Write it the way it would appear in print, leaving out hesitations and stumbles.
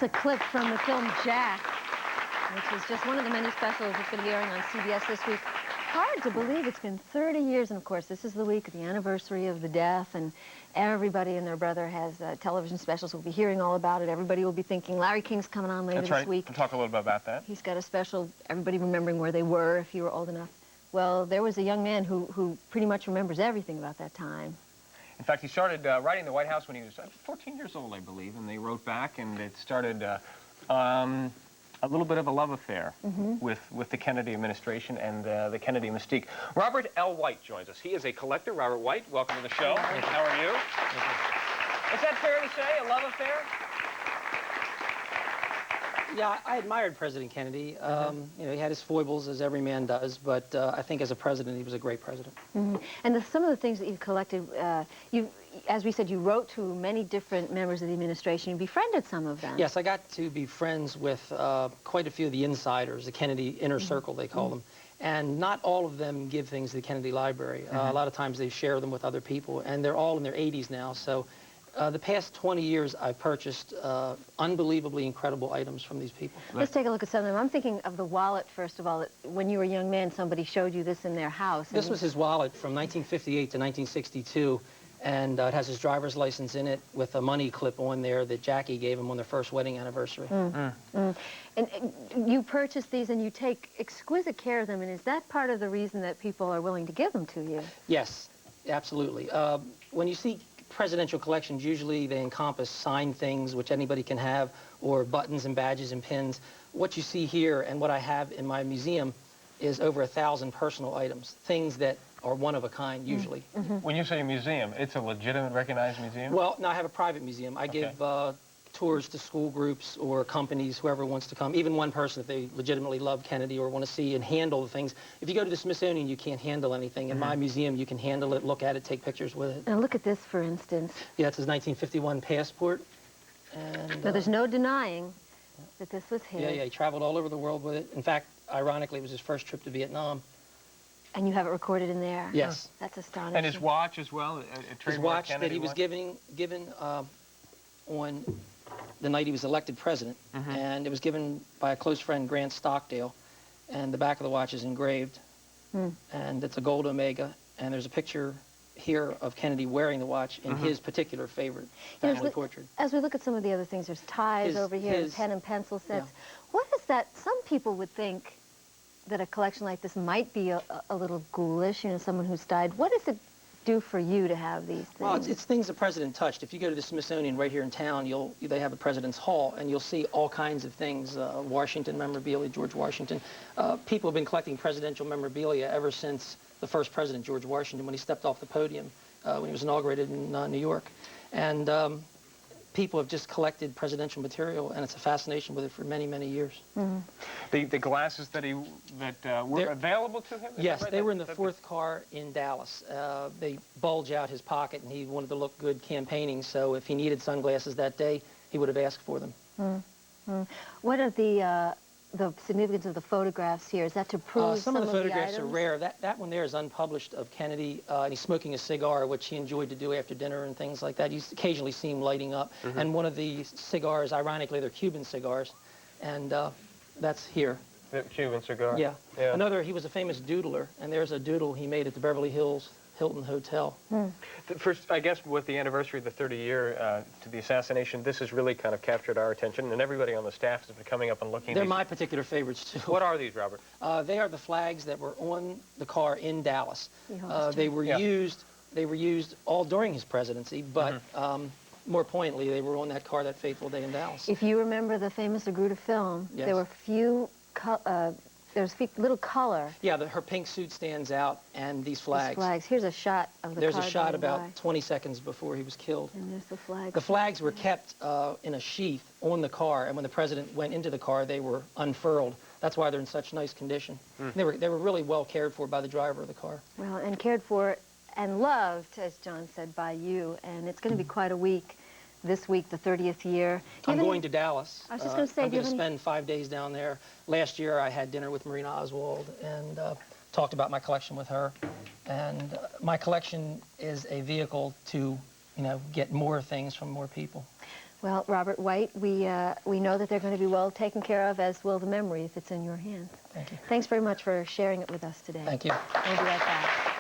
That's a clip from the film Jack, which is just one of the many specials that's going to be airing on CBS this week. Hard to believe it's been 30 years, and of course this is the week of the anniversary of the death, and everybody and their brother has television specials. We'll be hearing all about it. Everybody will be thinking Larry King's coming on later this week. We'll talk a little bit about that. He's got a special, everybody remembering where they were if you were old enough. Well, there was a young man who pretty much remembers everything about that time. In fact, he started writing the White House when he was 14 years old, I believe, and they wrote back, and it started a little bit of a love affair with the Kennedy administration and the Kennedy mystique. Robert L. White joins us. He is a collector. Robert White, welcome to the show. How are you? Is that fair to say, a love affair? Yeah, I admired President Kennedy. You know, he had his foibles, as every man does, but I think as a president, he was a great president. And some of the things that you've collected, as we said, you wrote to many different members of the administration. You befriended some of them. Yes, I got to be friends with quite a few of the insiders, the Kennedy inner circle, they call them. And not all of them give things to the Kennedy Library. A lot of times they share them with other people, and they're all in their 80s now, so the past 20 years, I purchased unbelievably incredible items from these people. Let's take a look at some of them. I'm thinking of the wallet, first of all. When you were a young man, somebody showed you this in their house. This was his wallet from 1958 to 1962, and it has his driver's license in it with a money clip on there that Jackie gave him on their first wedding anniversary. And you purchase these and you take exquisite care of them, and is that part of the reason that people are willing to give them to you? Yes, absolutely. When you see presidential collections, usually they encompass signed things, which anybody can have, or buttons and badges and pins. What you see here and what I have in my museum is over 1,000 personal items, things that are one of a kind, usually. When you say a museum, it's a legitimate, recognized museum? Well, no, I have a private museum. I give tours to school groups or companies, whoever wants to come, even one person if they legitimately love Kennedy or want to see and handle the things. If you go to the Smithsonian, you can't handle anything. In my museum, you can handle it, look at it, take pictures with it. Now look at this, for instance. Yeah, it's his 1951 passport. And, now there's no denying that this was his. Yeah, he traveled all over the world with it. In fact, ironically, it was his first trip to Vietnam. And you have it recorded in there? Yes. That's astonishing. And his watch as well? His watch Kennedy that he was given on the night he was elected president, and it was given by a close friend, Grant Stockdale, and the back of the watch is engraved, and it's a gold Omega, and there's a picture here of Kennedy wearing the watch in his particular favorite family portrait. As we look at some of the other things, there's ties over here, pen and pencil sets. Yeah. What is that? Some people would think that a collection like this might be a little ghoulish, you know, someone who's died. What does it do for you to have these things? Well, it's things the president touched. If you go to the Smithsonian right here in town, they have a President's Hall, and you'll see all kinds of things, Washington memorabilia, George Washington. People have been collecting presidential memorabilia ever since the first president, George Washington, when he stepped off the podium when he was inaugurated in New York. And people have just collected presidential material, and it's a fascination with it for many, many years. The glasses that were available to him? Yes, they were in the fourth car in Dallas. They bulge out his pocket, and he wanted to look good campaigning, so if he needed sunglasses that day, he would have asked for them. What are the significance of the photographs here? Is that to prove some of the photographs items? are rare. That one there is unpublished of Kennedy, and he's smoking a cigar, which he enjoyed to do after dinner and things like that. You occasionally see him lighting up. And one of the cigars, ironically, they're Cuban cigars, and that's here. The Cuban cigar. Yeah. Another, he was a famous doodler, and there's a doodle he made at the Beverly Hills Hilton Hotel. First, I guess with the anniversary of the 30-year to the assassination, this has really kind of captured our attention, and everybody on the staff has been coming up and looking. They're my particular favorites, too. What are these, Robert? They are the flags that were on the car in Dallas. They were used all during his presidency, but more poignantly, they were on that car that fateful day in Dallas. If you remember the famous Agruda film, there were there's little color. Yeah, her pink suit stands out, and these flags. Here's a shot of the car. There's a shot about 20 seconds before he was killed. And there's the flag. The flags were kept in a sheath on the car, and when the president went into the car, they were unfurled. That's why they're in such nice condition. They were really well cared for by the driver of the car. Well, and cared for and loved, as John said, by you. And it's going to be quite a week. This week, the 30th year. I'm going to Dallas. I was just going to say, I'm going to spend 5 days down there. Last year, I had dinner with Marina Oswald and talked about my collection with her. And my collection is a vehicle to, get more things from more people. Well, Robert White, we know that they're going to be well taken care of, as will the memory if it's in your hands. Thank you. Thanks very much for sharing it with us today. Thank you. We'll be right back.